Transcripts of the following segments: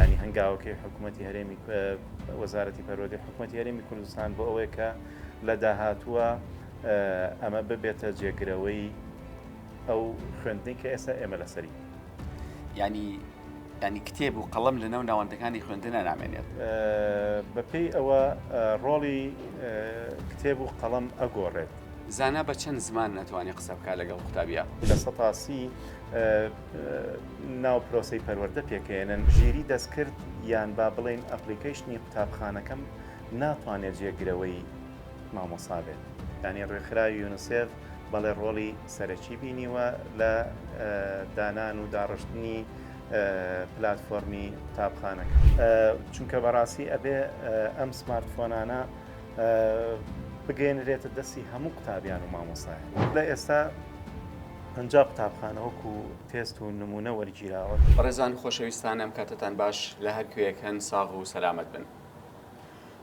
ینی هەنگاوەکەی حکوومەتی هەرێمی وەزارەتی پەروەردەی حکوومەتی هەرێمی کوردستان بۆ ئەوەیە کە لە داهاتووە ئەمە ببێتە جێگرەوەی ئەو خوێندنی کە ئێستا ئێمە لەسەری ینی کتێب و قەڵەم لەناو ناوەندەکانی خوێندنە نامێنێت بەپێی ئەوە ڕۆڵی کتێب و قەڵەم ئەگۆڕێت. زانا بە چەند زمان ناتوانێت قسە بکات لەگەڵ قوتابیە؟ لە سەتاسی ناو پرۆسەی پەروەردە پێکێنن ژیری دەستکرد یان با بڵێن ئەپلیکیشنی قوتابخانەکەم ناتوانێت جێگرەوەی مامۆستا بێت. ینی ڕێکخراوی یونیسێف بەڵێ ڕۆڵی سەرەکی بینیوە لە دانان و داڕشتنی پلاتفۆرمی قوتابخانەکە، چونکە بەڕاستی ئەبێ ئەم سمارتفۆنانە بگەێنرێتە دەستی هەموو قوتابیان و مامۆستایان. لە ئێستا ئەنجا قوتابخانە وەکو تێست و نمونە وەرگیراوە. بەڕێزان خۆشەویستان، ئەم کاتتان باش لە هەر کوێیەکەن ساغ و سەلامەت بن.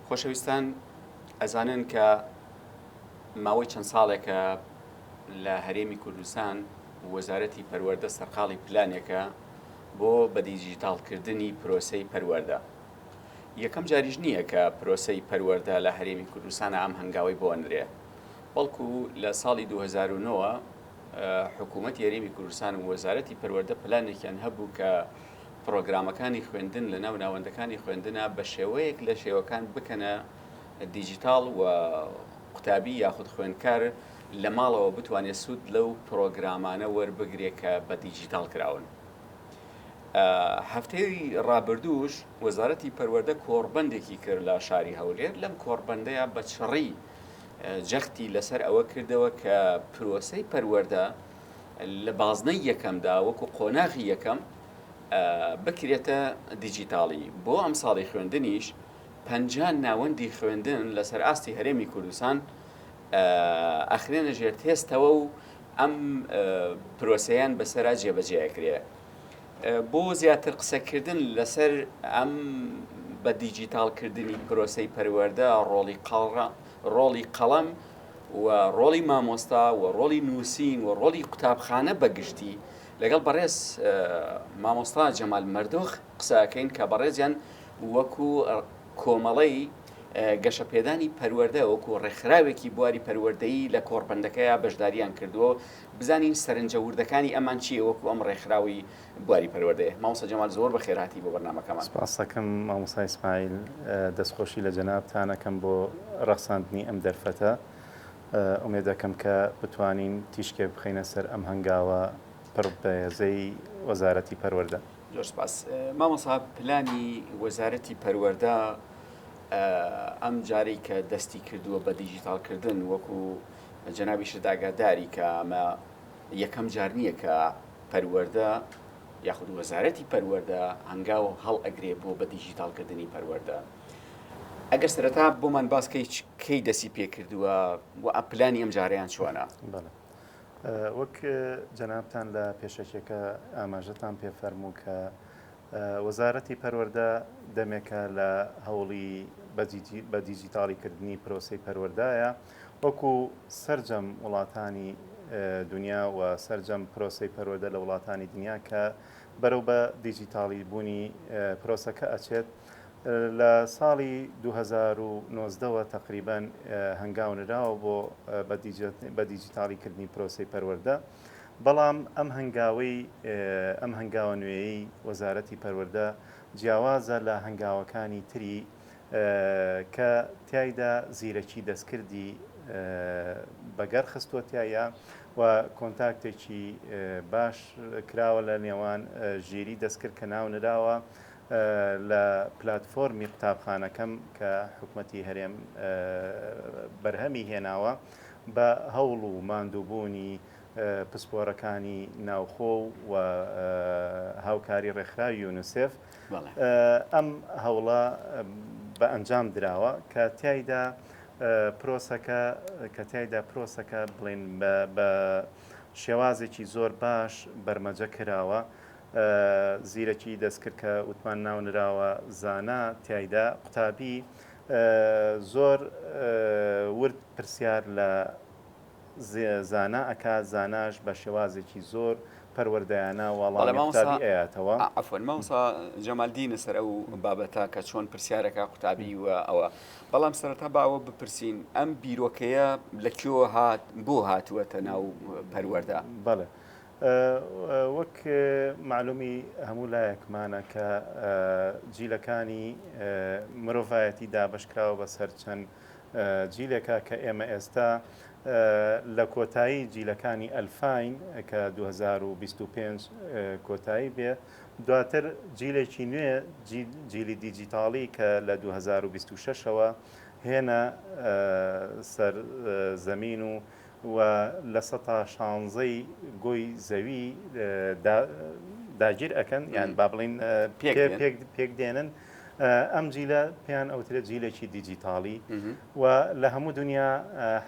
خۆشەویستان ئەزانن کە ماوەی چەند ساڵێکە لە هەرێمی کوردستان وەزارەتی پەروەردە سەرقاڵی پلانێکە بۆ بە دیجیتاڵکردنی پرۆسەی پەروەردە. یەکەم جاریش نییە کە پرۆسەی پەروەردە لە هەرێمی کوردستانە ئەم هەنگاوی بۆ ئەنرێ، بەڵکو لە ساڵی 2009 حکوومەتی هەرێمی کوردستان و وەزارەتی پەروەردە پلانێکیان هەبوو کە پرۆگرامەکانی خوێندن لە ناو ناوەندەکانی خوێندنە بە شێوەیەک لە شێوەکان بکەنە دیجیتاڵ و قوتابی یاخود خوێندکار لە ماڵەوە بتوانێت سوود لەو پرۆگرامانە وەربگرێت کە بە دیجیتاڵ کراون. هەفتەی ڕابردووش وەزارەتی پەروەردە کۆڕبەندێکی کرد لە شاری هەولێر. لەم کۆڕبەندەیە بە چڕی جەختی لەسەر ئەوە کردەوە کە پرۆسەی پەروەردە لە بازنەی یەکەمدا وەکو قۆناغی یەکەم بکرێتە دیجیتاڵی. بۆ ئەم ساڵی خوێندنیش 50 ناوەندی خوێندن لەسەر ئاستی هەرێمی کوردستان ئەخرێنە ژێر تێستەوە و ئەم پرۆسەیان بەسەرا جێبەجێکرێ. بۆ زیاتر قسەکردن لەسەر ئەم بە دیجیتاڵکردنی پرۆسەی پەروەردە ڕۆڵی قەڵەم و ڕۆڵی مامۆستا و ڕۆڵی نووسین و ڕۆڵی قوتابخانە بەگشتی لەگەڵ بەڕێز مامۆستا جەمال مەردۆخ قسەکەین کە بەڕێزیان وەکو کۆمەڵەی گەشەپێدانی پەروەردە وەکو ڕێکخراوێکی بواری پەروەردەیی لە کۆڕبەندەکەیە بەشداریان کردووە، بزانین سەرنجە وردەکانی ئەمان چییە وەکو ئەم ڕێکخراوی بواری پەروەردەیە. مامۆستا جەمال زۆر بەخێرهاتی بۆ بەرنامەکەمان. سپاس دەکەم مامۆستا ئیسماعیل، دەستخۆشی لە جەنابتانەکەم بۆ ڕەخساندنی ئەم دەرفەتە. ئومێد دەکەم کە بتوانین تیشکێ بخەینە سەر ئەم هەنگاوە پڕ بەهێزەی وەزارەتی پەروەردە. زۆر سپاس. مامۆستا پلانی وەزارەتی پەروەردە ئەم جارەی کە دەستی کردووە بە دیجیتاڵکردن وەکو جەنابیشت ئاگاداری کە ئەمە یەکەم جار نییە کە پەروەردە یاخود وەزارەتی پەروەردە هەنگاو هەڵ ئەگرێ بۆ بە دیجیتاڵکردنی پەروەردە. ئەگەر سەرەتا بۆمان باسکەی کەی دەستی پێکردووە و پلانی ئەم جارەیان چۆنە؟ وەک جەنابتان لە پێشەکێکە ئاماژەتان پێفەرموو کە وەزارەتی پەروەردە دەمێکە لە هەوڵی بە دیجیتاڵیکردنی پرۆسەی پەروەردایە، وەکو سەرجەم وڵاتانی دنیا و سەرجەم پرۆسەی پەروەردە لە وڵاتانی دنیا کە بەرەو بە دیجیتاڵی بوونی پرۆسەکە ئەچێت. لە ساڵی 2019ەوە تقریبان هەنگاونراوە بۆ بە دیجیتاڵیکردنی پرۆسەی پەروەردە، بەڵام ئەم هەنگاوە نوێیی وەزارەتی پەروەردە جیاوازە لە هەنگاوەکانی تری کە تایدا زیرەکی دەستکردی بەگەر خستووەتیایە و کۆنتاکتێکی باش کراوە لە نێوان ژیری دەستکرد کە ناونراوە لە پلاتفۆرمی قوتابخانەکەم کە حکوومەتی هەرێم بەرهەمی هێناوە بە هەوڵ و ماندووبوونی پسپۆرەکانی ناوخۆ و هاوکاری ڕێکخراوی یونیسێف. ئەم هەوڵە بە ئەنجام دراوە کە تایدا پرۆسەکە بڵێن بە شێوازێکی زۆر باش بەرمەجە کراوە. زیرەکی دەستکرد کە وتمان ناونراوە زانا تایدا قوتابی زۆر ورد پرسیار لە زانا ئەکا، زاناش بە شێوازێکی زۆر پەروەردەیانە وەڵامی قوتابی ئەیاتەوە. عفوا مامۆستا جەمالدینە سەر ئەو بابەتە کە چۆن پرسیارەکە قوتابی و ئەوە بەڵام سەرەتا باوە بپرسین ئەم بیرۆکەیە لەکوێوە بۆ هاتووەتە ناو پەروەردە؟ بەڵێ وەک معلومی هەموو لایەکمانە کە جیلەکانی مرۆڤایەتی دابشکراوە بەسەر چەند جیلێکە کە ئێمە ئێستا لە کۆتایی جیلەکانی ئەلفاین کە 2025 کۆتایی بێ دواتر جیلێکی نوێ جیلی دیجیتاڵی کە لە 2026ەوە هێنە سەر زەمین و لە 16ی گۆی زەوی داگیر ئەەکەن یان با بڵین پێک دێنن. ئەم جیلە پێیان ئەوترێت جیلێکی دیجیتاڵی و لە هەموو دنیا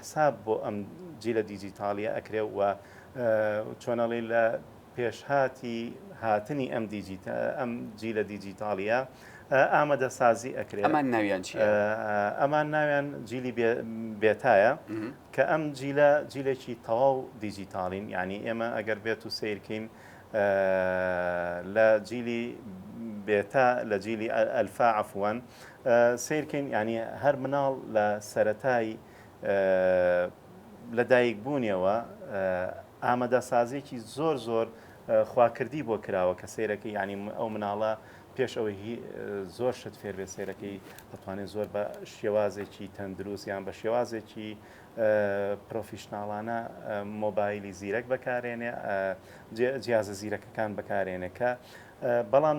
حساب بۆ ئەم جیلە دیجیتالیە ئەکرێ و چۆنەڵی لە پێشهاتی هاتنی ئەم جیلە دیجیتالیە ئامادە سازی ئەکرێت. ئەمان ناویان چیە؟ ئەمان ناویان جیلی بێتایە کە ئەم جیلە جیلێکی تەواو دیجیتاڵین، یعنی ئێمە ئەگەر بێت و سیرکەین لە جیلی بێتا لە جیلی ئەلفا عەفوان سیرکەین، ینی هەر مناڵ لە سەرەتای لە دایکبوونیەوە ئامادەسازیێکی زۆر زۆر خواکردی بۆ کراوە کە سیرەکەی ینی ئەو مناڵە پێش ئەوەی زۆر شت فێر بێ سیرەکەی دەتوانێت زۆر بە شێوازێکی تەندروست یان بە شێوازێکی پرۆفیشناڵانە مۆبایلی زیرەک بەکارێنێ، جیازە زیرەکەکان بەکارێنێ کە بەڵام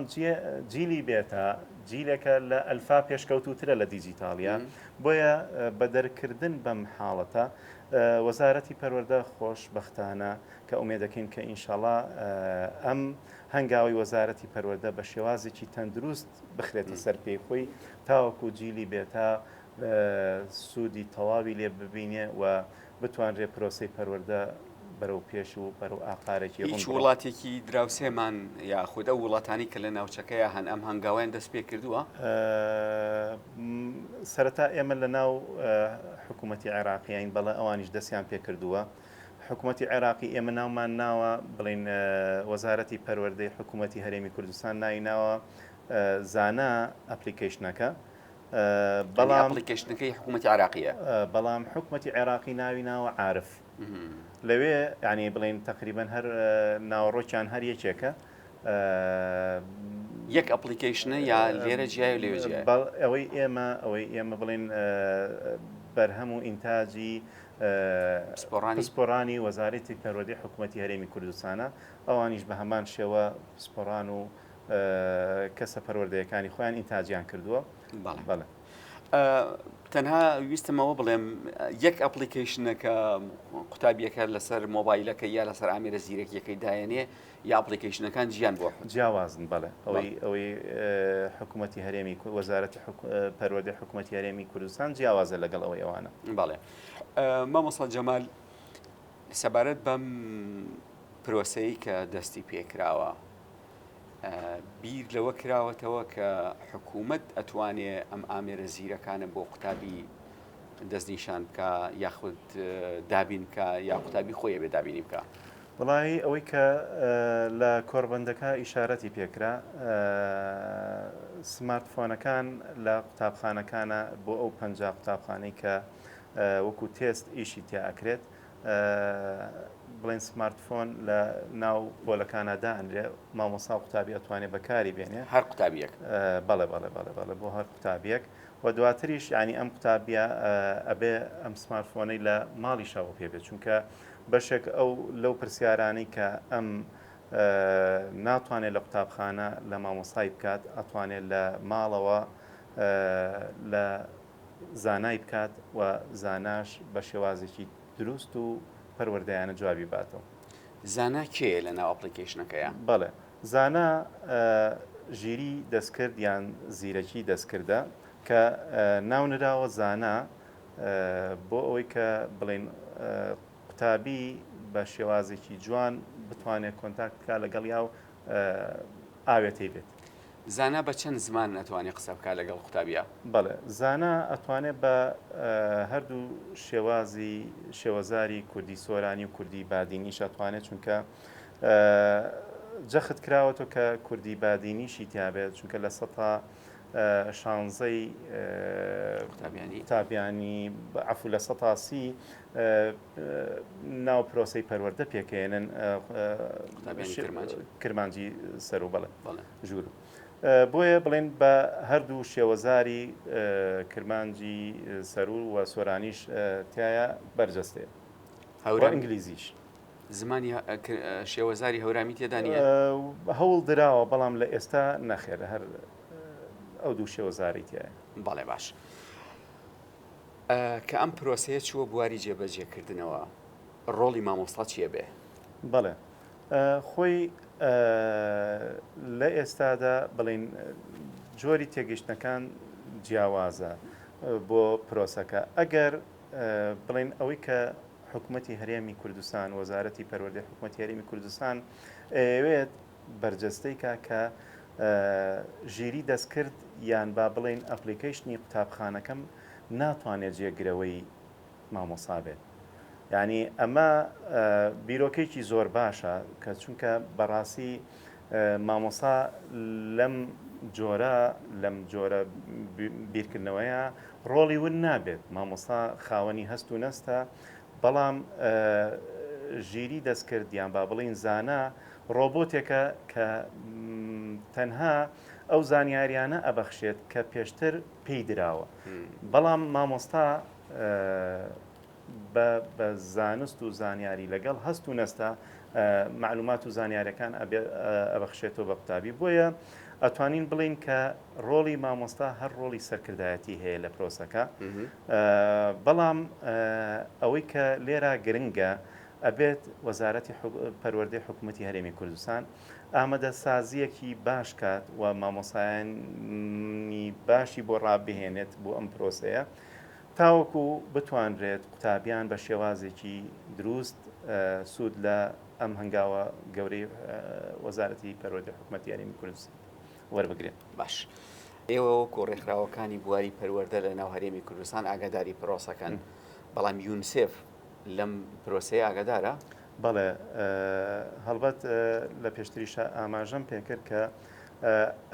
جیلی بێتە جیلێکە لە ئەلفا پێشکەوتوترە لە دیجیتاڵیا. بۆیە بە دەرکردن بەم حاڵەتە وەزارەتی پەروەردە خۆشبەختانە کە ئومێدەکەین کە ئینشاڵڵا ئەم هەنگاوی وەزارەتی پەروەردە بە شێوازێکی تەندروست بخرێتە سەر پێی خۆی تاوەکو جیلی بێتە سوودی تەواوی لێ ببینێ و بتوانرێ پرۆسی پەروەردە بەرەو پێش و بەرەو ئاقارێکی هیچ وڵاتێکی دراوسێمان یاخودە وڵاتانی کە لە ناوچەکەیە هەن ئەم هەنگاویان دەست پێ کردووە؟ سەرەتا ئێمە لە ناو حکوومەتی عێراقیین بەڵێ ئەوانیش دەستیان پێ کردووە. حکوومەتی عێراقی ئێمە ناومان ناوە بڵین وەزارەتی پەروەردەی حکوومەتی هەرێمی کوردستان ناوی ناوە زانا ئەپلیکیشنەکە، بەڵام ئەپلیکیشنەکەی حکوومەتی عێراقیە، بەڵام حکوومەتی عێراقی ناوی ناوە عارف. لەوێ ینی بڵین تقریبان هەر ناوەڕۆکیان هەر یەکێکە، یەک ئەپلیکیشنە یا لێرە جیای و لێوە جیای. ئەوەی ئێمە بڵین بەرهەم و ئینتاجی پسپۆڕانی وەزارەتی پەروەردەی حکوومەتی هەرێمی کوردستانە، ئەوانیش بە هەمان شێوە پسپۆڕان و کەسە پەروەردەیەکانی خۆیان ئینتاجیان کردووە. بەڵێ تەنها ویستمەوە بڵێم یەک ئەپلیکیشنەکە قوتابیەکە لەسەر مۆبایلەکە یا لەسەر ئامێرە زیرەکیەکەی دایەنێ یا ئەپلیکیشنەکان گیان بۆ جیاوازن. بەڵێ ئەوەی حکوومەتی هەرێمی وەزارەتی پەروەردەی حکوومەتی هەرێمی کوردستان جیاوازە لەگەڵ ئەوەی ئەوانە. بەڵێ مامۆستا جەمال سەبارەت بەم پرۆسەی کە دەستی پێکراوە بیر لەوە کراوەتەوە کە حکوومەت ئەتوانێ ئەم ئامێرە زیرەکانە بۆ قوتابی دەستنیشان بکە یاخود دابین بکە یا قوتابی خۆیە بێ دابینی بکە؟ وڵی ئەوەی کە لە کۆڕبەندەکە ئیشارەتی پێکرا سمارتفۆنەکان لە قوتابخانەکانە بۆ ئەو 50 قوتابخانەی کە وەکو تێست ئیشی تیا ئەکرێت بڵێن سمارتفۆن لە ناو پۆلەکانە دانرێ مامۆستا قوتابی ئەتوانێت بەکاری بێنێ هەر قوتابیەک. بەڵێ بۆ هەر قوتابیەک و دواتریش ینی ئەم قوتابیە ئەبێ ئەم سمارتفۆنەی لە ماڵی شاوە پێ بێت، چونکە بەشێک ئەو لەو پرسیارانەی کە ئەم ناتوانێت لە قوتابخانە لە مامۆستای بکات ئەتوانێت لە ماڵەوە لە زانای بکات و زاناش بە شێوازێکی دروست و پەروەردەیانە جوابی باتەوە. زانا کێ لە ناو ئەپلیکیشنەکەیە؟ بەڵێ زانا ژیری دەستکرد یان زیرەکی دەستکردە کە ناونراوە زانا بۆ ئەوەی کە بڵێن قوتابی بە شێوازێکی جوان بتوانێت کۆنتاکت بکات لەگەڵ یا و ئاوێتەی بێت. زانا بە چەند زمان ئەتوانێت قسە بکات لەگەڵ قوتابیە؟ بەڵێ زانا ئەتوانێت بە هەردوو شێوازی شێوەزاری کوردی سۆرانی و کوردی بادینیش ئەتوانێت، چونکە جەخت کراوەتەوە کە کوردی بادینیشی تیابێت چونکە لە سەتا شانزەی قوتابیانی عفو لە سەتاسی ناو پرۆسەی پەروەردە پێکێنن کرمانجی سەر و بەڵێ ژوور بۆیە بڵێن بە هەردوو شێوەزاری کرمانجی سەرور و سۆرانیش تایە بەرجەستێ هەورە ئینگلیزیش زمانی شێوەزاری هەورامی تێدانە هەوڵ دراوە بەڵام لە ئێستا نەخێر هەر ئەو دوو شێوەزاری تایە بەڵێ باش کە ئەم پرۆسەیە چووە بواری جێبەجێکردنەوە ڕۆڵی مامۆستا چییە بێ؟ بەڵێ خۆی لە ئێستادا بڵین جۆری تێگەیشتنەکان جیاوازە بۆ پرۆسەکە ئەگەر بڵین ئەوەی کە حکوومەتی هەرێمی کوردستان وەزارەتی پەروەردەی حکوومەتی هەرێمی کوردستان ئەوێت بەرجەستەی کە ژیری دەستکرد یان با بڵین ئەپلیکیشنی قوتابخانەکەم ناتوانێت جێگرەوەی مامۆستا بێت یعنی ئەمە بیرۆکێکی زۆر باشە کە چونکە بەڕاستی مامۆستا لەم جۆرە بیرکردنەوەیە ڕۆڵی ون نابێت مامۆستا خاوەنی هەست و نەستە بەڵام ژیری دەستکرد یان با بڵین زانە ڕۆبۆتێکە کە تەنها ئەو زانیاریانە ئەبەخشێت کە پێشتر پێی دراوە بەڵام مامۆستا بە زانست و زانیاری لەگەڵ هەست و نەستە معلومات و زانیاریەکان ئەبەخشێتەوە بە قوتابی بۆیە ئەتوانین بڵین کە ڕۆڵی مامۆستا هەر ڕۆڵی سەرکردایەتی هەیە لە پرۆسەکە بەڵام ئەوەی کە لێرە گرنگە ئەبێت وەزارەتی پەروەردەی حکوومەتی هەرێمی کوردستان ئامادە سازیەکی باش کات و مامۆسایانی باشی بۆ ڕابهێنێت بۆ ئەم پرۆسەیە تاوەکو بتوانرێت قوتابیان بە شێوازێکی دروست سوود لە ئەم هەنگاوە گەورەی وەزارەتی پەروەردەی حکوومەتی هەرێمی کوردستان وەربگرێت باش ئێوە کۆڕێکخراوەکانی بواری پەروەردە لە ناو هەرێمی کوردستان ئاگاداری پرۆسەکەن بەڵام یونسێف لەم پرۆسەیە ئاگادارە؟ بەڵێ هەڵبەت لە پێشتریشە ئاماژەم پێکرد کە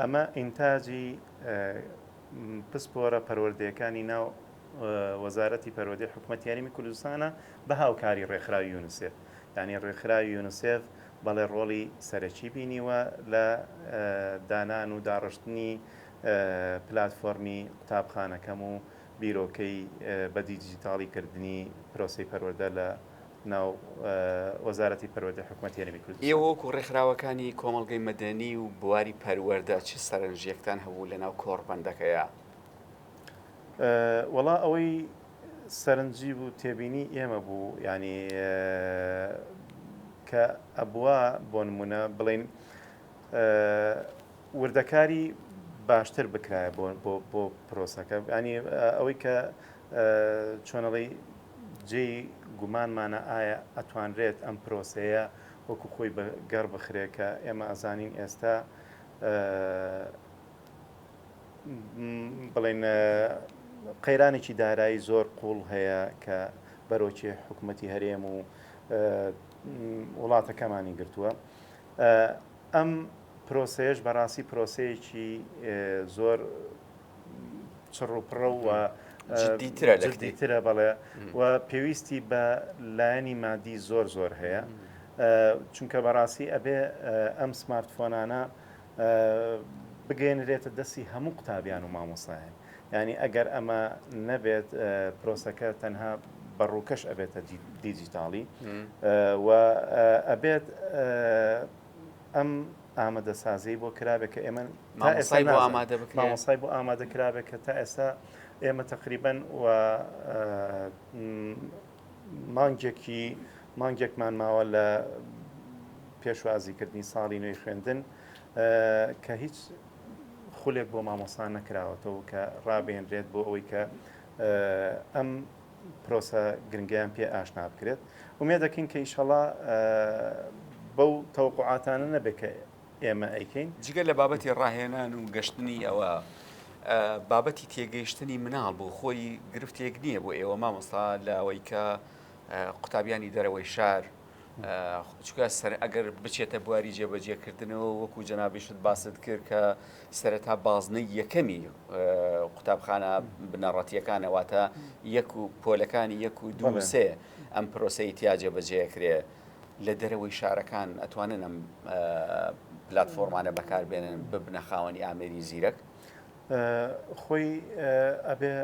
ئەمە ئینتاجی پسپۆرە پەروەردەیەکانی ناو وەزارەتی پەروەردەی حکوومەتی هەرێمی کوردستانە بە هاوکاری ڕێکخراوی یونسێف یعنی ڕێکخراوی یونسێف بەڵێ ڕۆڵی سەرەکی بینیوە لە دانان و داڕشتنی پلاتفۆرمی قوتابخانەکەم و بیرۆکەی بە دیجیتاڵی کردنی پرۆسەی پەروەردە لە ناو وەزارەتی پەروەردەی حکوومەتی هەرێمی کوردستان ئێوە کۆڕێکخراوەکانی کۆمەڵگەی مەدەنی و بواری پەروەردە چ سەرنجێکتان هەبوو لە ناو کۆڕبەندەکەیە؟ وەڵا ئەوەی سەرنجی بوو تێبینی ئێمە بوو ینی کە ئەبووە بۆ نمونە بڵین وردەکاری باشتر بکرایە بۆ پرۆسەکە ینی ئەوەی کە چۆنەڵی جێی گومانمانە ئایا ئەتوانرێت ئەم پرۆسەیە وەکو خۆی گەڕ بخرێت کە ئێمە ئەزانین ئێستا بڵین قەیرانێکی دارایی زۆر قوڵ هەیە کە بەرۆکی حکوومەتی هەرێم و وڵاتەکەمانی گرتووە ئەم پرۆسەیەش بەڕاستی پرۆسەیەکی زۆر چڕ و پڕە و جددیترە بەڵێ و پێویستی بە لایەنی مادی زۆر هەیە چونکە بەڕاستی ئەبێ ئەم سمارتفۆنانە بگەێنرێتە دەستی هەموو قوتابیان و مامۆسایان ینی ئەگەر ئەمە نەبێت پرۆسەکە تەنها بەڕووکەش ئەبێتە دیجیتاڵی و ئەبێت ئەم ئامادەسازی بۆ کرابێت کە ئێمە مامۆسای بۆ ئامادە کرابێت کە تا ئێستا ئێمە تقریبەن و مانگێکمان ماوە لە پێشوازیکردنی ساڵی نوێی خوێندن کە هیچ خولێک بۆ مامۆسان نەکراوەتەوە کە ڕابێنرێت بۆ ئەوەی کە ئەم پرۆسە گرنگیان پێ ئاشنا بکرێت ومێ دەکەین کە ئیشەڵا بەو تەوقعاتانە نەبێت کە ئێمە ئەیکەین جگە لە بابەتی ڕاهێنان و گەشتنی ئەوە بابەتی تێگەیشتنی مناڵ بۆ خۆی گرفتێک نییە بۆ ئێوە مامۆستا لە ئەوەی کە قوتابیانی دەرەوەی شار چکە ئەگەر بچێتە بواری جێبەجێکردنەوە وەکو جەنابیشت باست کرد کە سەرەتا بازنەی یەکەمی قوتابخانە بنەڕەتیەکانەواتە یەک و پۆلەکانی یەک و دوو سێ ئەم پرۆسەی تیا جێبەجێکرێ لە دەرەوەی شارەکان ئەتوانن ئەم پلاتفۆرمانە بەکاربێنن ببنە خاوەنی ئامێری زیرەک. خۆی ئەبێ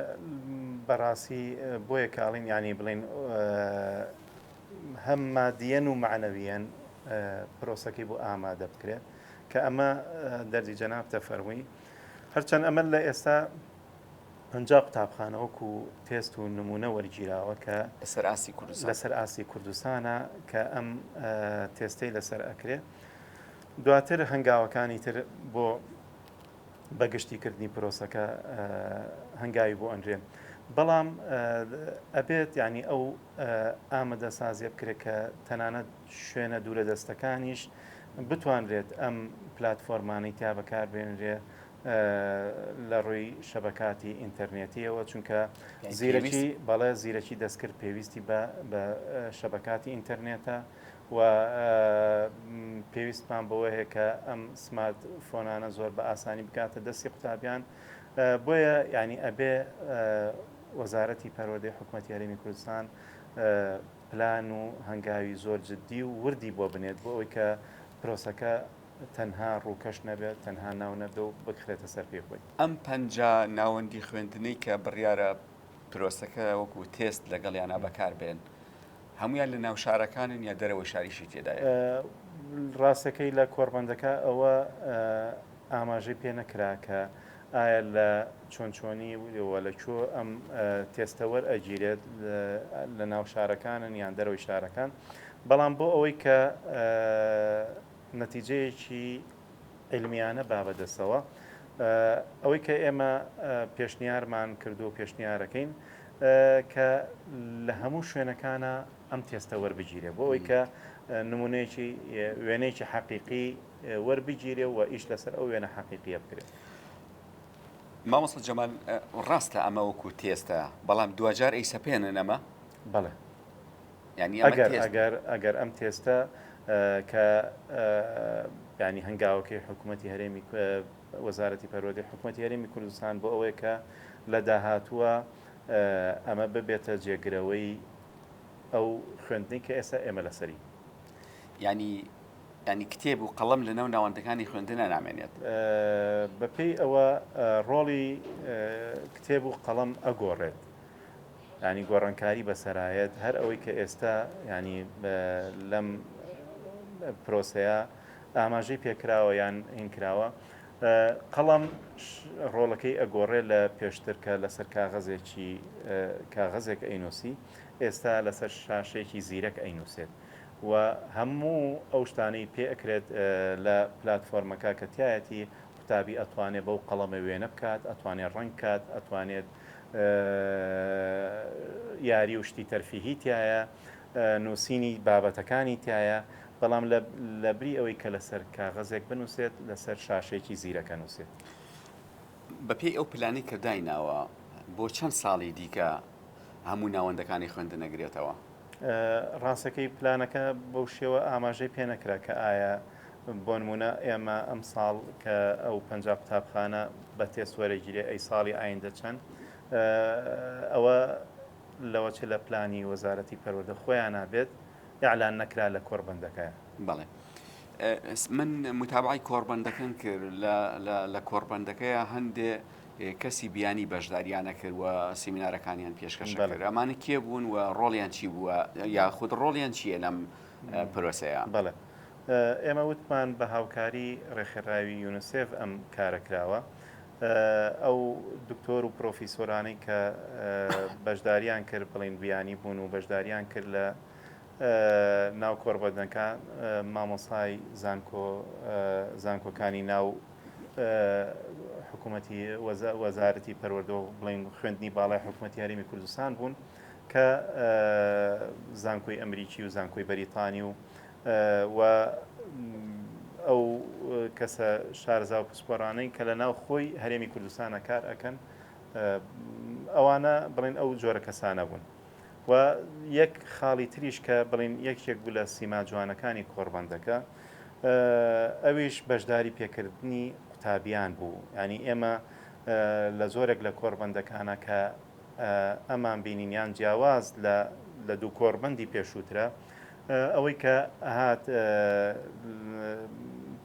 بەڕاستی بۆیە کاڵین ینی بڵین هەم مادیەن و معنەویەن پرۆسەکەی بۆ ئامادە بکرێت کە ئەمە دەردی جەناب تەفەرمووی هەرچەند ئەمە لە ئێستا ئەنجا قوتابخانەوەکو تێست و نمونە وەرگیراوە کە لەسەر ئاسی کوردستانە کە ئەم تێستەی لەسەر ئەکرێت دواتر هەنگاوەکانی تر بۆ بەگشتیکردنی پرۆسەکە هەنگاوی بۆ ئەنجێن بەڵام ئەبێت ینی ئەو ئامادە سازیە بکرێت کە تەنانەت شوێنە دوورە دەستەکانیش بتوانرێت ئەم پلاتفۆرمانەی تا بەکاربێنرێ لە ڕووی شەبکاتی ئینتەرنێتیەوە چونکە زیرەکی بەڵێ زیرەکی دەستکرد پێویستی بە شەبکاتی ئینتەرنێتە و پێویستمان بەوە هەیە کە ئەم سمارت فۆنانە زۆر بە ئاسانی بکاتە دەستی قوتابیان بۆیە ینی ئەبێ وەزارەتی پەروەردەی حکوومەتی هەرێمی کوردستان پلان و هەنگاوی زۆر جددی و وردی بۆ بنێت بۆ ئەوەی کە پرۆسەکە تەنها ڕووکەش نەبێت تەنها ناو نەبێت و بکرێتە سەر پێخۆی ئەم پەنج ناوەندی خوێندنەی کە بڕیارە پرۆسەکە وەکو تێست لەگەڵیانە بەکاربێن هەمویان لە ناو شارەکانن یا دەرەوەی شاریشی تێدایە ڕاستەکەی لە کۆربەندەکە ئەوە ئاماژەی پێ نەکرا کە ئایا لە چۆنچۆنی وە لەکوێ ئەم تێستە وەرئەگیرێت لە ناو شارەکانن یان دەرەوەی شارەکان بەڵام بۆ ئەوەی کە نەتیجەیەکی علمیانە بابەدەستەوە ئەوەی کە ئێمە پێشنیارمان کردو و پێشنیارەکەین کە لە هەموو شوێنەکانە ئەم تێستە وەربگیرێ بۆ ئەوەی کە نمونەیەکی وێنەیەکی حەقیقی وەربگیرێ و ئیش لەسەر ئەو وێنە حەقیقیە بکرێت. مامۆستا جەمال ڕاستە ئەمە وەکو تێستە بەڵام دوجار ئەی سەپێنن ئەمە بەڵێ ینی ئەگەر ئەم تێستە کە ینی هەنگاوەکەی حکوومەتی هەرێمی وەزارەتی پەروەردەی حکوومەتی هەرێمی کوردستان بۆ ئەوەیە کە لە داهاتووە ئەمە ببێتە جێگرەوەی ئەو خوێندنی کە ئێستا ئێمە لەسەری ینی کتێب و قەڵەم لە ناو ناوەندەکانی خوێندنە نامێنێت بەپێی ئەوە ڕۆڵی کتێب و قەڵەم ئەگۆڕێت ینی گۆڕانکاری بەسەرایەت هەر ئەوەی کە ئێستا ینی لەم پرۆسەیە ئاماژەی پێکراوە یان هینکراوە قەڵەم ڕۆڵەکەی ئەگۆڕێ لە پێشترکە لەسەر کاغەزێک ئەینوسی ئێستا لەسەر شاشێکی زیرەک ئەینوسێت و هەموو ئەو شتانەی پێ ئەکرێت لە پلاتفۆرمەکە کە تایەتی قوتابی ئەتوانێت بەو قەڵەمە وێنە بکات ئەتوانێت ڕەنگ کات ئەتوانێت یاری و شتی تەرفیهی تایە نووسینی بابەتەکانی تایە بەڵام لە بری ئەوەی کە لەسەر کاغەزێک بنووسێت لەسەر شاشێکی زیرەکە نووسێت بەپێی ئەو پلانی کردایناوە بۆ چەند ساڵی دیکە هەموو ناوەندەکانی خوێندنەگرێتەوە ڕاستەکەی پلانەکە بەو شێوە ئاماژەی پێ نەکرا کە ئایا بۆ نمونە ئێمە ئەم ساڵ کە ئەو پەنج قوتابخانە بە تێست وەرەگیرێ ئەی ساڵی ئایندە چەند ئەوە لەوە چ لە پلانی وەزارەتی پەروەردە خۆیان نابێت ئیعلان نەکرا لە کۆربەندەکەیە. بەڵێ من متابعی کۆربەندەکەن کرد لە کۆربەندەکەیە هەندێ کەسی بیانی بەشداریانە کرد و سیمینارەکانیان پێشکەش کرد ئەمانە کێ بوون و ڕۆڵیان چی بووە یاخود ڕۆڵیان چییە لەم پرۆسەیە؟ بەڵێ ئێمە وتمان بە هاوکاری ڕێکخراوی یونیسف ئەم کارەکراوە ئەو دکتۆر و پرۆفیسۆرانەی کە بەشداریان کرد بڵین بیانی بوون و بەشداریان کرد لە ناو کۆربەندەکان مامۆسای زانکۆکانی ناو حکوومەتی وەزارەتی پەروەردە و بڵین خوێندنی باڵای حکوومەتی هەرێمی کوردستان بوون کە زانکۆی ئەمریکی و زانکۆی بەریتانی و ئەو کەسە شارزا و پسپۆرانەی کە لە ناو خۆی هەرێمی کوردستانە کار ئەکەن ئەوانە بڵێن ئەو جۆرە کەسانە بوون و یەک خاڵی تریش کە بڵین یەکێک بوو لە سیما جوانەکانی کۆڕبەندەکە ئەویش بەشداری پێکردنی قوتابیان بوو. ینی ئێمە لە زۆرێک لە کۆڕبەندەکانە کە ئەمان بینینیان جیاواز لە دوو کۆڕبەندی پێشووترە ئەوەی کە هات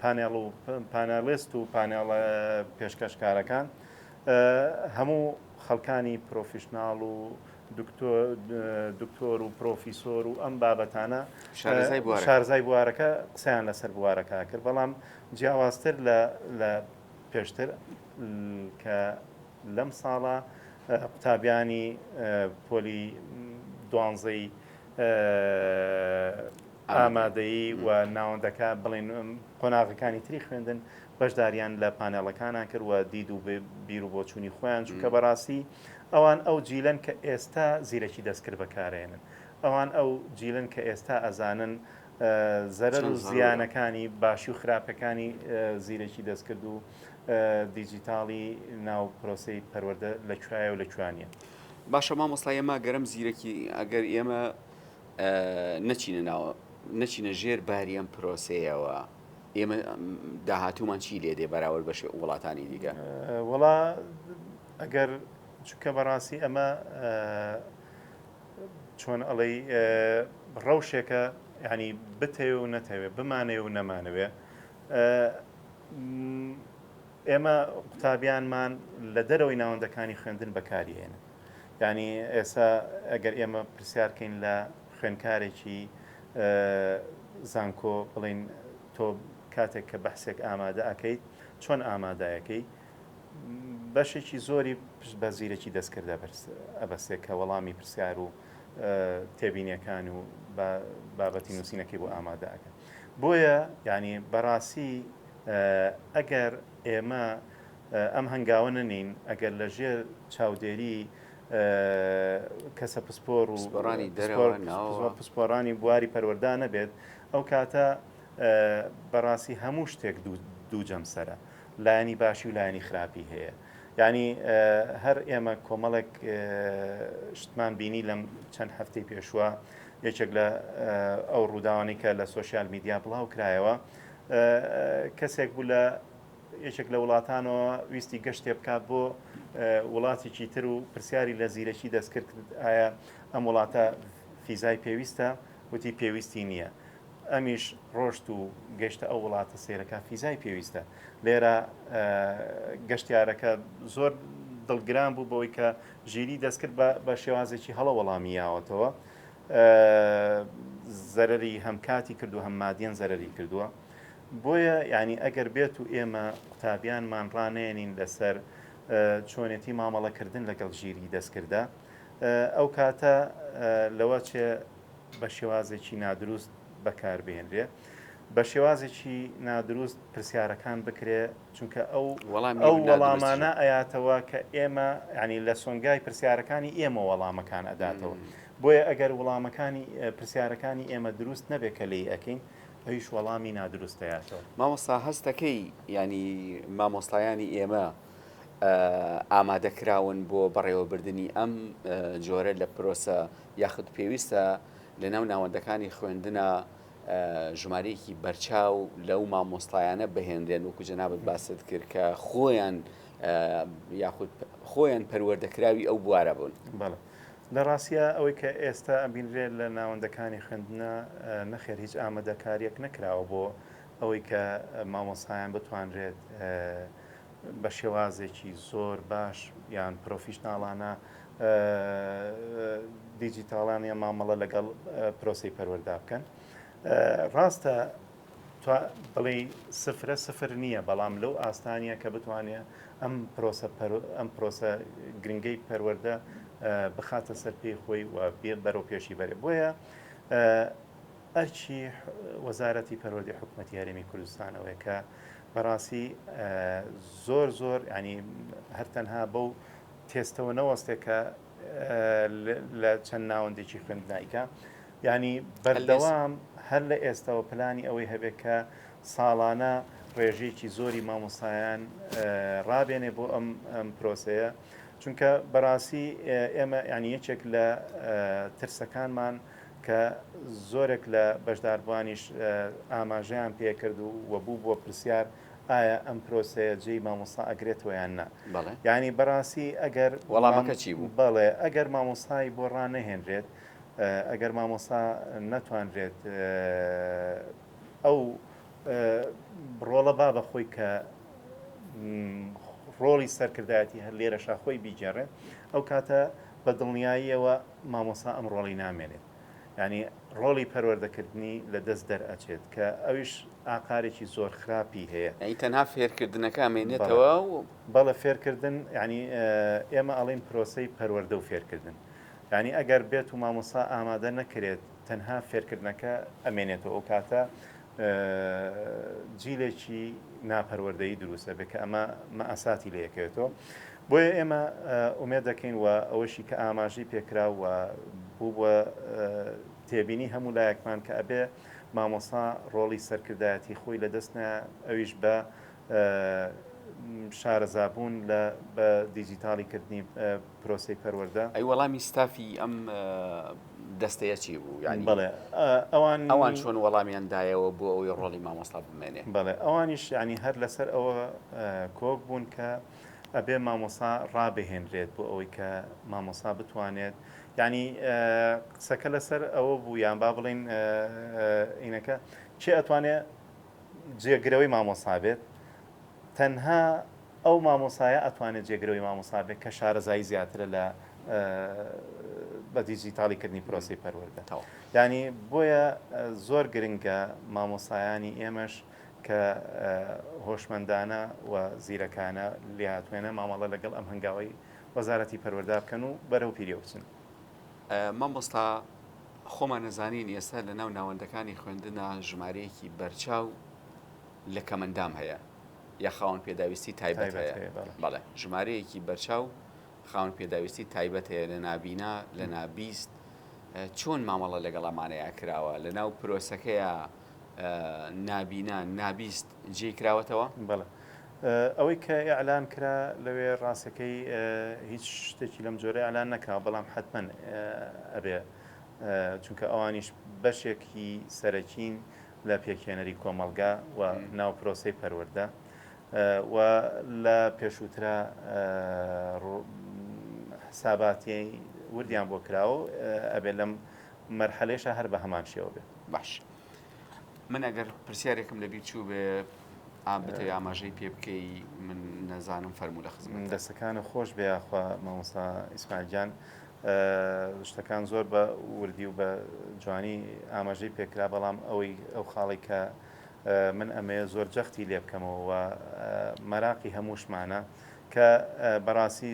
پانێڵ و پانێڵست و پانێڵ پێشکەشکارەکان هەموو خەڵکانی پرۆفیشناڵ و دکتۆر و پرۆفیسۆر و ئەم بابەتانە شارزای بوارەکە قسەیان لەسەر بوارەکە کرد، بەڵام جیاوازتر لە پێشتر کە لەم ساڵە قوتابیانی پۆلی دوانزەی ئامادەیی و ناوەندەکە بڵین قۆناغەکانی تری خوێندن بەشداریان لە پانێڵەکانان کرد و دید و بیر و بۆچوونی خۆیان چونکە بەڕاستی ئەوان ئەو جیلن کە ئێستا زیرەکی دەستکرد بەکارێنن، ئەوان ئەو جیلن کە ئێستا ئەزانن زەرەر و زیانەکانی باشی و خراپەکانی زیرەکی دەستکرد و دیجیتاڵی ناو پرۆسی پەروەردە لەکوایە و لەکوانیە. باشە مامۆستا ئێمە گەرم زیرەکی ئەگەر ئێمە نەچینە ژێر باری ئەم پرۆسەیەوە ئێمە داهاتوومان چی لێ دێ بەراورد بە وڵاتانی دیکە؟ وڵا ئەگەر چونکە بەڕاستی ئەمە چۆن ئەڵێ ڕەوشێکە ینی بتەوێ و نەتەوێ بمانێ و نەمانەوێ ئێمە قوتابیانمان لە دەرەوەی ناوەندەکانی خوێندن بەکارهێنن. ینی ئێستا ئەگەر ئێمە پرسیارکەین لە خوێندکارێکی زانکۆ بڵین تۆ کاتێک کە بەحسێک ئامادە ئەەکەیت چۆن ئامادایەکەی بەشێکی زۆری بە زیرەکی دەستکردە ئەبەستێک کە وەڵامی پرسیار و تێبینیەکان و بابەتی نووسینەکەی بۆ ئامادەکە. بۆیە ینی بەڕاستی ئەگەر ئێمە ئەم هەنگاوە نین ئەگەر لە ژێر چاودێری کەسە پسپۆر و پسپۆرانی بواری پەروەردە نەبێت ئەو کاتە بەڕاستی هەموو شتێک دوو جەمسەرە، لایانی باشی و لایانی خراپی هەیە. ینی هەر ئێمە کۆمەڵێک شتمان بینی لەم چەند هەفتەی پێشووە یەکێک لە ئەو ڕووداوانی کە لە سۆشیال میدیا بڵاو کرایەوە کەسێک بوو لە یەکێک لە وڵاتانەوە ویستی گەشتێ بکات بۆ وڵاتێکی تر و پرسیاری لە زیرەکی دەستکرد ئایا ئەم وڵاتە فیزای پێویستە؟ وتی پێویستی نییە. ئەمیش ڕۆشت و گەشتە ئەو وڵاتە سێرەکە فیزای پێویستە. لێرە گەشتیارەکە زۆر دڵگران بوو بەوەی کە ژیری دەستکرد بە شێوازێکی هەڵە وەڵامی یاوەتەوە، زەرەری هەم کاتی کرد و هەم مادیەن زەرەری کردووە. بۆیە ینی ئەگەر بێت و ئێمە قوتابیانمان ڕانێنین لەسەر چۆنێتی مامەڵەکردن لەگەڵ ژیری دەستکردە ئەو کاتە لەوە چێ بە شێوازێکی نادروست بەکاربێنرێ، بە شێوازێکی نادروست پرسیارەکان بکرێ، چونکە ئەو وەڵامانە ئەیاتەوە کە ئێمە ینی لە سۆنگای پرسیارەکانی ئێمە وەڵامەکان ئەداتەوە. بۆیە ئەگەر وەڵامەکانی پرسیارەکانی ئێمە دروست نەبێت کە لی ئەەکەین ئەویش وەڵامی نادروستەیەەوە. مامۆستا هەستەکەی ینی مامۆستایانی ئێمە ئامادەکراون بۆ بەڕێوەبردننی ئەم جۆرە لە پرۆسە یاخود پێویستە لە ناو ناوەندەکانی خوێندنە ژمارەیەکی بەرچاو لەو مامۆستایانە بەهێنرێن وەکو جەنابەت باست کرد کە خۆیان یاخود خۆیان پەروەردەکراوی ئەو بوارە بوون. بەڵێ لە ڕاستیە ئەوەی کە ئێستا ئەبینرێت لە ناوەندەکانی خوێندنە نەخێر هیچ ئامادەکاریەک نەکراوە بۆ ئەوەی کە مامۆستایان بتوانرێت بە شێوازێکی زۆر باش یان پرۆفیشناڵانە دیجیتاڵانیە مامەڵە لەگەڵ پرۆسی پەروەردا بکەن. ڕاستە بڵێ سفر نییە، بەڵام لەو ئاستانیە کە بتوانێت ئەم پرۆسە گرنگەی پەروەردە بخاتە سەر پێی خۆی و بێت بەرەو پێشی بەرێ. بۆیە ئەرچی وەزارەتی پەروەردەی حکوومەتی هەرێمی کوردستانەوەی کە بەڕاستی زۆر ینی هەر تەنها بەو تێستەوە نەوەستێکە لە چەند ناوەندێکی خوێندنایکە، ینی بەردەوام هەر لە ئێستاوە پلانی ئەوەی هەبێت کە ساڵانە ڕێژەیەکی زۆری مامۆستایان ڕابێنێ بۆ ئەم پرۆسەیە چونکە بەڕاستی ئێمە ینی یەکێک لە ترسەکانمان کە زۆرێک لە بەشداربوانیش ئاماژەیان پێکرد و بوو بۆ پرسیار ئایا ئەم پرۆسەیە جێی مامۆستا ئەگرێتەوە یان نا ینی بەڕاستی ئەگەر وەڵامەکە چی بوو بەڵێ ئەگەر مامۆستایی بۆ ڕانەهێنرێت ئەگەر مامۆستا نەتوانرێت ئەو ڕۆڵە با بەخۆی کە ڕۆڵی سەرکردایەتی هەر لێرە شاخۆی بیجێڕێت ئەو کاتە بە دڵنیاییەوە مامۆستا ئەم ڕۆڵی نامێنێت ینی ڕۆڵی پەروەردەکردنی لە دەست دەرئەچێت کە ئەویش ئاقارێکی زۆر خراپی هەیە تەنها فێرکردنەکە مێنێتەوە بەڵە فێرکردن ینی ئێمە ئەڵین پرۆسەی پەروەردە و فێرکردن ینی ئەگەر بێت و مامۆستا ئامادە نەکرێت تەنها فێرکردنەکە ئەمێنێتەوە ئەو کاتە جیلێکی ناپەروەردەیی دروستە بێت کە ئەمە ئاساتی لە یەکەوێتەوە بۆیە ئێمە ئومێد دەکەین و ئەوەشی کە ئاماژەی پێکرا و بوو بە تێبینی هەموو لایەکمان کە ئەبێ مامۆستا ڕۆڵی سەرکردایەتی خۆی لە دەستە ئەویش بە شارەزابوون بە دیجیتالیکردنی پرۆسی پەروەردە ئەی وەڵامی ستافی ئەم دەستەیە چی بوو یعنی بڵێ ئەوان چۆن وەڵامیاندایەوە بۆ ئەوەی ڕۆڵی مامۆستا بمێنێ بڵێ ئەوانیش ینی هەر لەسەر ئەوە کۆک بوون کە ئەبێ مامۆستا ڕابهێنرێت بۆ ئەوەی کە مامۆستا بتوانێت ینی قسەکە لەسەر ئەوە بوو یان با بڵین ئینەکە چێ ئەتوانێت جێگرەوەی مامۆستا بێت تەنها ئەو مامۆسایە ئەتوانێت جێگرەوەی مامۆستا بێت کە شارەزایی زیاترە لە بە دیجیتالیکردنی پرۆسی پەروەردە ینی بۆیە زۆر گرنگە مامۆسایانی ئێمەش کە هۆشمەندانە و زیرەکانە لێهاتوێنە مامەڵە لەگەڵ ئەم هەنگاوی وەزارەتی پەروەردە بکەن و بەرەو پیرێ بچن مامۆستا خۆمان نەزانین ئێستا لە ناو ناوەندەکانی خوێندنە ژمارەیەکی بەرچاو لە کەمەندام هەیە یا خاوەن پێداویستی تایبەت هەیە بەڵێ ژمارەیەکی بەرچاو خاوەن پێداویستی تایبەت هەیە لە نابینا لە نابیست چۆن مامەڵە لەگەڵ ئەمانەیە کراوە لە ناو پرۆسەکەیە نابینا نابیست جێی کراوەتەوە بەڵێ ئەوەی کە ئەعلان کرا لەوێ ڕاستەکەی هیچ شتێکی لەم جۆرە ئەعلان نەکرا بەڵام حتمەن ئەبێ چونکە ئەوانیش بەشێکی سەرەکین لە پێکهێنەری کۆمەڵگا و ناو پرۆسەی پەروەردە و لە پێشووترە حساباتی وردیان بۆ کراوە ئەبێ لەم مەرحەلێشە هەر بە هەمان شێوە بێت باش من ئەگەر پرسیارێکم لەبیر چوو بێ بتەوی ئاماژەی پێ بکەی من نەزانم فەرموو لە خزمەت دەستەکانە خۆش بێ یاخوا مامۆستا ئیسماعیلجان شتەکان زۆر بە وردی و بە جوانی ئاماژەی پێکرا بەڵام ئەو خاڵی کە من ئەمەیە زۆر جەختی لێ بکەمەوە و مەراقی هەمووشمانە کە بەڕاستی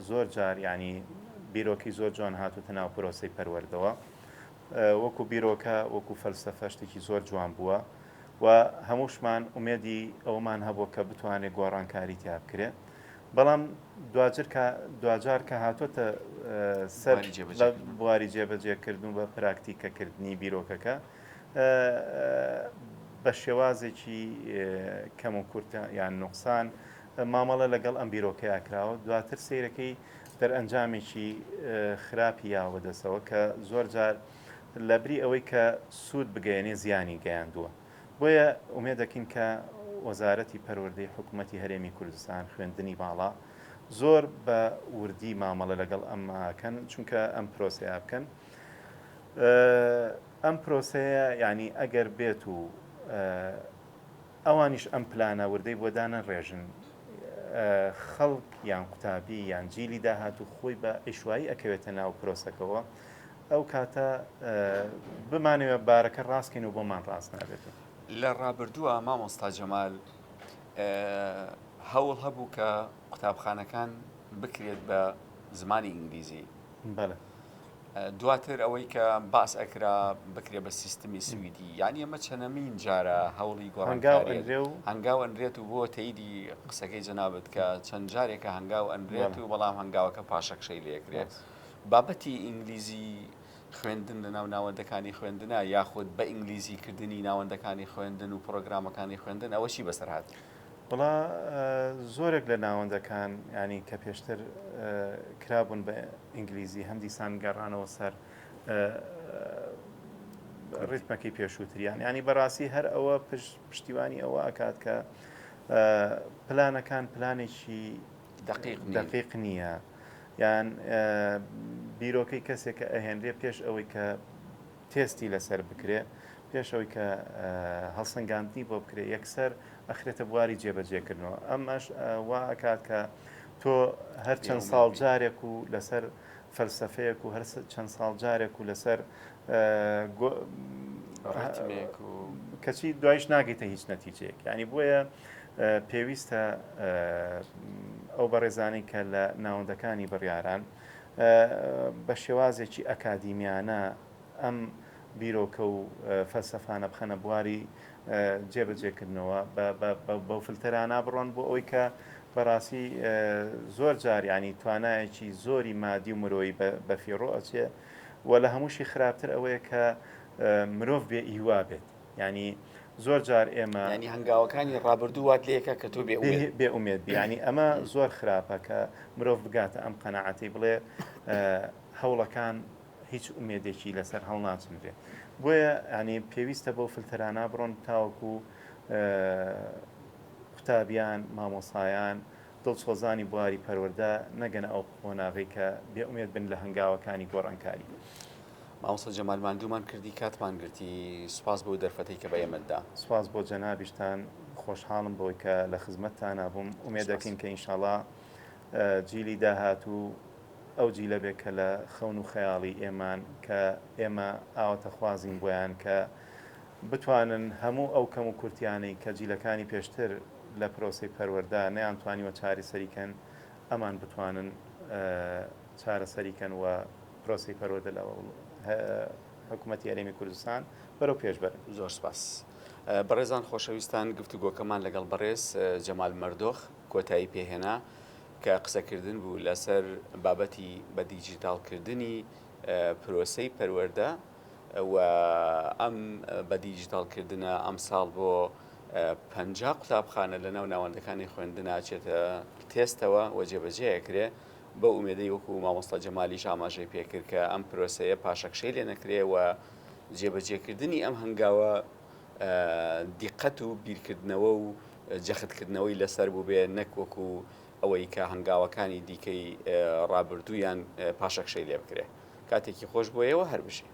زۆر جار ینی بیرۆکی زۆر جوان هاتووتە ناو پرۆسەی پەروەردەوە وەکو بیرۆکە وەکو فەلسەفە شتێکی زۆر جوان بووە و هەمووشمان ئومێدی ئەومان هەبوو کە بتوانێت گۆڕانکاری تیا بکرێت بەڵام دوجار کە هاتوۆتە سەر بواری جێبەجێکردن بە پراکتیکەکردنی بیرۆکەکە بە شێوازێکی کەم و کورتە یان نوقسان مامەڵە لەگەڵ ئەم بیرۆکەیە کراوە دواتر سیرەکەی دەرئەنجامێکی خراپی یاوە دەسەوە کە زۆر جار لەبری ئەوەی کە سوود بگەێنێ زیانی گەیاندووە بۆیە ئومێد دەکەین کە وەزارەتی پەروەردەی حکوومەتی هەرێمی کوردستان خوێندنی باڵا زۆر بە وردی مامەڵە لەگەڵ ئەماکەن چونکە ئەم پرۆسەیە بکەن ئەم پرۆسەیە ینی ئەگەر بێت و ئەوانیش ئەم پلانە وردەی بۆ دانە ڕێژن خەڵک یان قوتابی یان جیلی داهات و خۆی بە ئیشوایی ئەکەوێتە ناو پرۆسەکەەوە ئەو کاتە بمانەوە بارەکە ڕاستکەین و بۆمان ڕاست نابێتەوە لە ڕابردووە مامۆستا جەمال هەوڵ هەبوو کە قوتابخانەکان بکرێت بە زمانی ئینگلیزی بەڵێ دواتر ئەوەی کە باس ئەکرا بکرێت بە سیستمی سویدی یعنی ئەمە چەنەمین جارە هەوڵی گۆڕانکاری هەنگاو ئەنرێت و بۆ تەیدی قسەکەی جەنابەت کە چەند جارێکە هەنگاو ئەنرێت و بەڵام هەنگاوەکە پاشەکشەی لێکرێت بابەتی ئینگلیزی خوێندن لە ناو ناوەندەکانی خوێندنە یاخود بە ئینگلیزی کردنی ناوەندەکانی خوێندن و پرۆگرامەکانی خوێندن ئەوە چی بەسەر هات وڵا زۆرێک لە ناوەندەکان ینی کە پێشتر کرابوون بە ئینگلیزی هەمدیسان گەڕانەوە سەر ڕیتمەکەی پێشووتریان ینی بەڕاستی هەر ئەوە پشتیوانی ئەوە ئەکات کە پلانەکان پلانێکی دقیق نییە یان بیرۆکەی کەسێک کە ئەهێنرێ پێش ئەوەی کە تێستی لەسەر بکرێ پێش ئەوەی کە هەڵسەنگاندنی بۆ بکرێ یەکسەر ئەخرێتە بواری جێبەجێکردنەوە ئەمەش وا ئەکات کە تۆ هەر چەند ساڵ جارێک و لەسەر فەلسەفەیەک و هەر چەند ساڵ جارێک و لەسەر کەچی دوایش ناگەیتە هیچ نەتیجەیەک ینی بۆیە پێویستە ئەو بەڕێزانەی کە لە ناوەندەکانی بڕیاران بە شێوازێکی ئەکادیمیانە ئەم بیرۆکە و فەلسەفانە بخەنە بواری جێبەجێکردنەوە بەو فلتەرانە بڕۆن بۆ ئەوەی کە بەڕاستی زۆر جار ینی توانایەکی زۆری مادی و مرۆیی بە فیڕۆ ئەچێ و لە هەمووشی خراپتر ئەوەیە کە مرۆڤ بێ ئیوا بێت ینی زۆر جار ئێمە ینی هەنگاوەکانی ڕابردووات لەیەکە کە تۆ بێ ئومێد ینی ئەمە زۆر خراپە کە مرۆڤ بگاتە ئەم قەنەعەتی بڵێ هەوڵەکان هیچ ئومێدێکی لەسەر هەڵ ناچنرێ بۆیە ینی پێویستە بەو فلتەرانە بڕۆن تاوەکو قوتابیان مامۆسایان دڵسۆزانی بواری پەروەردە نەگەنە ئەو قۆناغی کە بێ ئومێد بن لە هەنگاوەکانی گۆڕانکاری. مامۆستا جەمال ماندوومان کردی کاتمان گرتی سوپاس بۆ دەرفەتەی کە بە ئێمەدا. سوپاس بۆ جەنابیشتان خۆشحاڵم بۆی کە لە خزمەتتان بووم ئومێدەکەین کە ئینشاڵڵا جیلی داهاتوو ئەو جیلە بێت کە لە خەون و خەیاڵی ئێمان کە ئێمە ئاواتە خوازین بۆیان کە بتوانن هەموو ئەو کەم و کورتیانەی کە جیلەکانی پێشتر لە پرۆسی پەروەردە نەیانتوانیوە چارەسەریکەن ئەمان بتوانن چارەسەریکەن و پرۆسی پەروەردە لە حکوومەتی هەرێمی کوردستان بەرەو پێشبەرن. زۆر سپاس. بەڕێزان خۆشەویستان گفتوگۆکەمان لەگەڵ بەڕێز جەمال مەردۆخ کۆتایی پێهێنا کە قسەکردن بوو لەسەر بابەتی بە دیجیتالکردنی پرۆسەی پەروەردە و ئەم بە دیجیتالکردنە ئەم ساڵ بۆ 50 قوتابخانە لەناو ناوەندەکانی خوێندنە چێتە تێستەوە و جێبەجێیەکرێ بە ئومێدەی وەکو مامۆستا جەمالیش ئاماژەی پێکرد کە ئەم پرۆسەیە پاشەکشەی لێ نەکرێ و جێبەجێکردنی ئەم هەنگاوە دیقەت و بیرکردنەوە و جەختکردنەوەی لەسەر بوو بێ نەک وەکو ئەوەی کە هەنگاوەکانی دیکەی ڕابردوویان پاشەکشەی لێ بکرێ. کاتێکی خۆش بۆیەوە هەر بژێ.